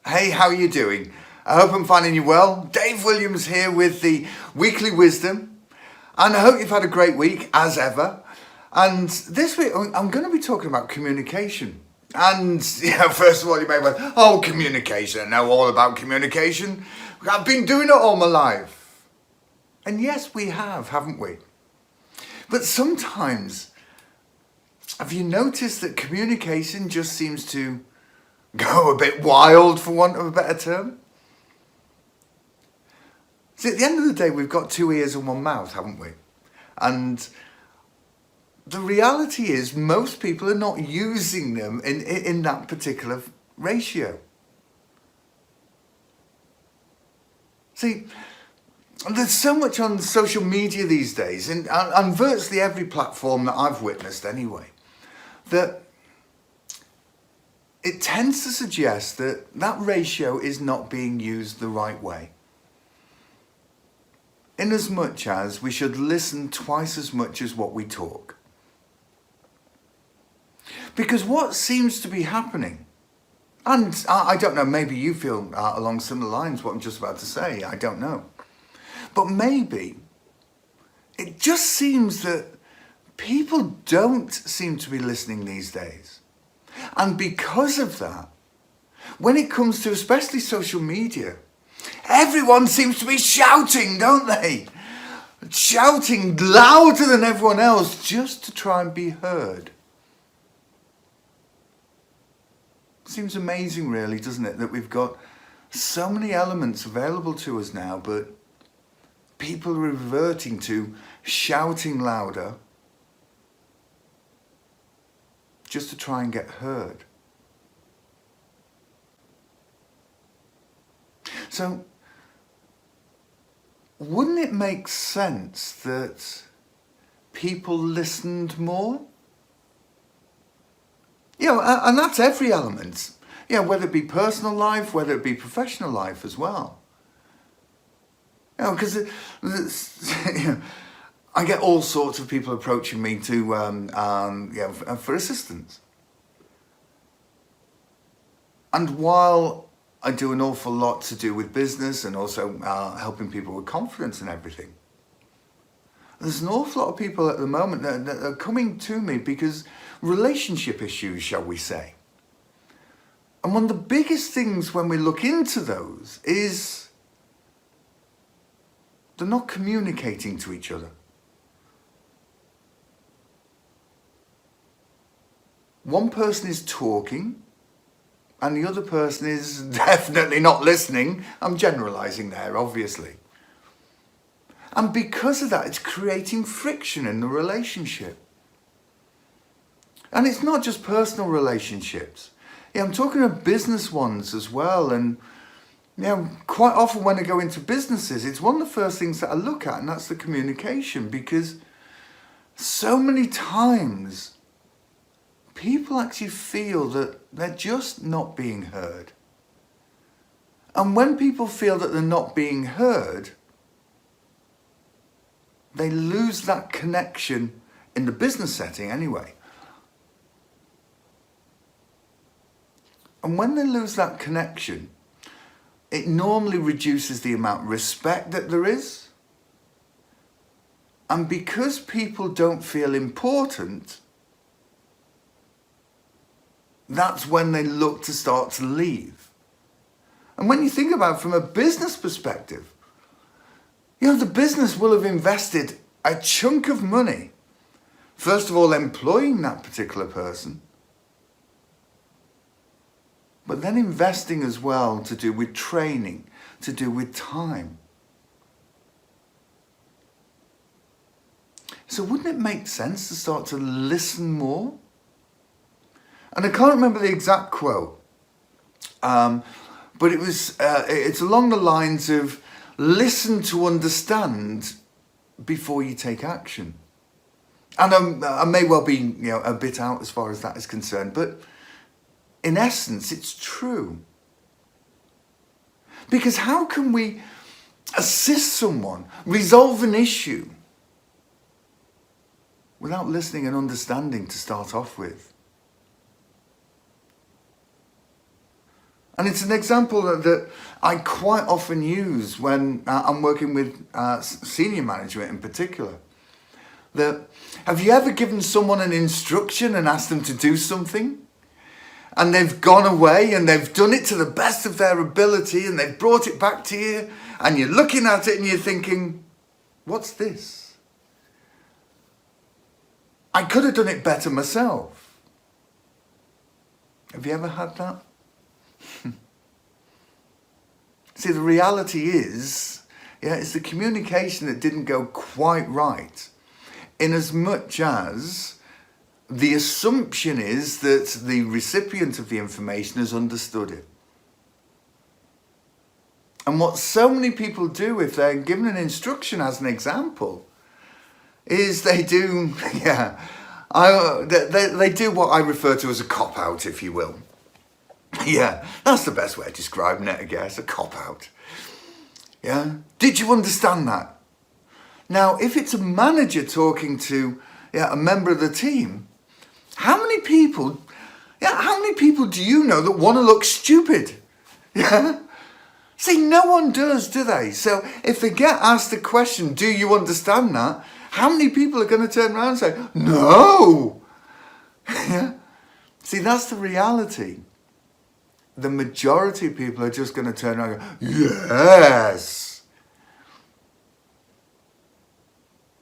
Hey, how are you doing? I hope I'm finding you well. Dave Williams here with the Weekly Wisdom. And I hope you've had a great week, as ever. And this week, I'm going to be talking about communication. And, first of all, you may go, oh, communication. I know all about communication. I've been doing it all my life. And yes, we have, haven't we? But sometimes, have you noticed that communication just seems to go a bit wild, for want of a better term? See, at the end of the day, we've got two ears and one mouth, haven't we? And the reality is most people are not using them in that particular ratio. See, there's so much on social media these days, and on virtually every platform that I've witnessed anyway, that it tends to suggest that that ratio is not being used the right way. In as much as we should listen twice as much as what we talk. Because what seems to be happening, and I don't know, maybe you feel along similar lines what I'm just about to say, I don't know. But maybe it just seems that people don't seem to be listening these days. And because of that, when it comes to especially social media, everyone seems to be shouting, don't they? Shouting louder than everyone else just to try and be heard. Seems amazing really, doesn't it, that we've got so many elements available to us now, but people are reverting to shouting louder just to try and get heard. So, wouldn't it make sense that people listened more? And that's every element. Whether it be personal life, whether it be professional life as well. Because I get all sorts of people approaching me for assistance. And while I do an awful lot to do with business and also helping people with confidence and everything, there's an awful lot of people at the moment that are coming to me because relationship issues, shall we say. And one of the biggest things when we look into those is they're not communicating to each other. One person is talking and the other person is definitely not listening. I'm generalizing there, obviously. And because of that, it's creating friction in the relationship. And it's not just personal relationships. I'm talking of business ones as well. And quite often when I go into businesses, it's one of the first things that I look at, and that's the communication. Because so many times, people actually feel that they're just not being heard. And when people feel that they're not being heard, they lose that connection in the business setting anyway. And when they lose that connection, it normally reduces the amount of respect that there is. And because people don't feel important, that's when they look to start to leave. And when you think about it from a business perspective, the business will have invested a chunk of money, first of all employing that particular person, but then investing as well to do with training, to do with time. So wouldn't it make sense to start to listen more? And I can't remember the exact quote, but it's along the lines of listen to understand before you take action. And I may well be a bit out as far as that is concerned, but in essence, it's true. Because how can we assist someone resolve an issue without listening and understanding to start off with? And it's an example that I quite often use when I'm working with senior management in particular. That, have you ever given someone an instruction and asked them to do something? And they've gone away and they've done it to the best of their ability and they've brought it back to you and you're looking at it and you're thinking, what's this? I could have done it better myself. Have you ever had that? See, the reality is, it's the communication that didn't go quite right. In as much as the assumption is that the recipient of the information has understood it. And what so many people do if they're given an instruction, as an example, is they do, they do what I refer to as a cop-out, if you will. Yeah, that's the best way of describing it, I guess, a cop-out. Yeah, did you understand that? Now, if it's a manager talking to a member of the team, how many people do you know that want to look stupid? Yeah. See, no one does, do they? So if they get asked the question, do you understand that? How many people are going to turn around and say, no? Yeah. See, that's the reality. The majority of people are just going to turn around and go, yes.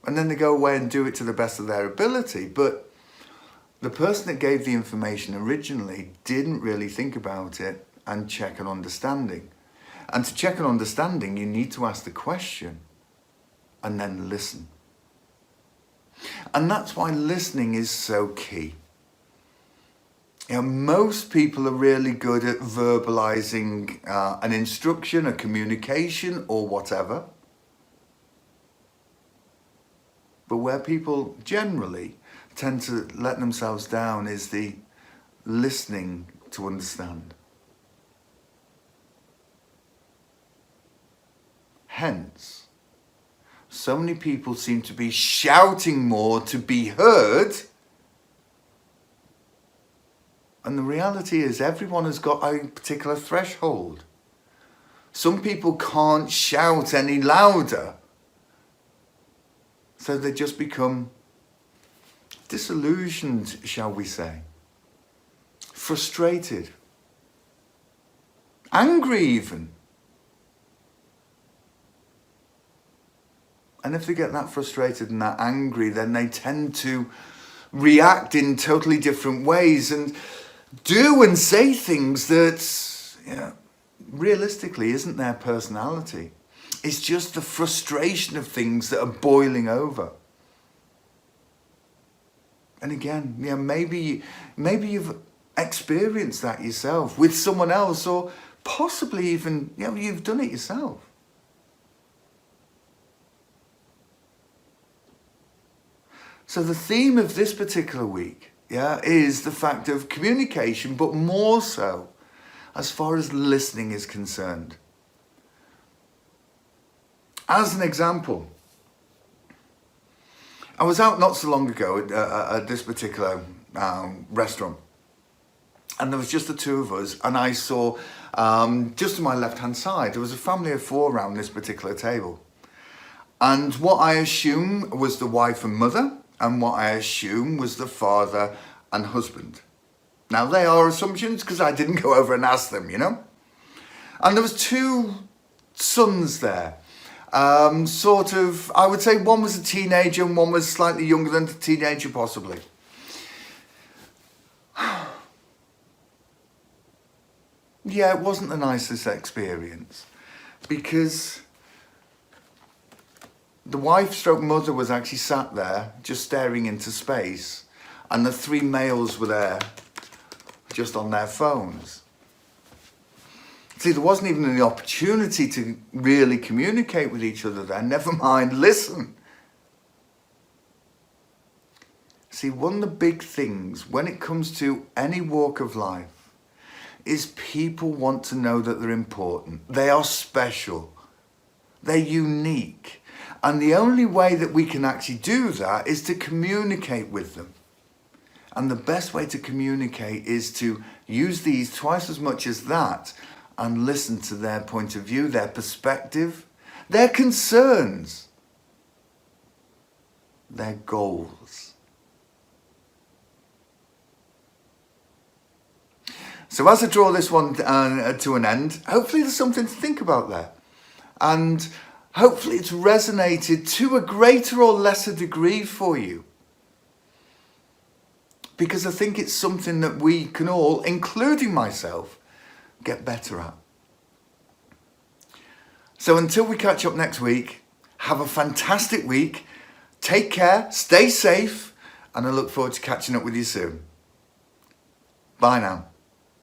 And then they go away and do it to the best of their ability. But the person that gave the information originally didn't really think about it and check an understanding. And to check an understanding, you need to ask the question and then listen. And that's why listening is so key. Most people are really good at verbalizing an instruction, a communication, or whatever. But where people generally tend to let themselves down is the listening to understand. Hence, so many people seem to be shouting more to be heard. And the reality is everyone has got a particular threshold. Some people can't shout any louder. So they just become disillusioned, shall we say. Frustrated. Angry even. And if they get that frustrated and that angry, then they tend to react in totally different ways and do and say things that, realistically isn't their personality. It's just the frustration of things that are boiling over. And again, maybe you've experienced that yourself with someone else, or possibly even, you've done it yourself. So the theme of this particular week, is the fact of communication, but more so as far as listening is concerned. As an example, I was out not so long ago at this particular restaurant, and there was just the two of us, and I saw just on my left-hand side, there was a family of four around this particular table. And what I assume was the wife and mother, and what I assume was the father and husband. Now, they are assumptions because I didn't go over and ask them, And there was two sons there. I would say one was a teenager and one was slightly younger than the teenager, possibly. It wasn't the nicest experience because the wife/mother was actually sat there just staring into space, and the three males were there just on their phones. See, there wasn't even any opportunity to really communicate with each other there, never mind listen. See, one of the big things when it comes to any walk of life is people want to know that they're important. They are special. They're unique. And the only way that we can actually do that is to communicate with them. And the best way to communicate is to use these twice as much as that and listen to their point of view, their perspective, their concerns, their goals. So as I draw this one to an end, hopefully there's something to think about there. And hopefully it's resonated to a greater or lesser degree for you. Because I think it's something that we can all, including myself, get better at. So until we catch up next week, have a fantastic week. Take care, stay safe, and I look forward to catching up with you soon. Bye now.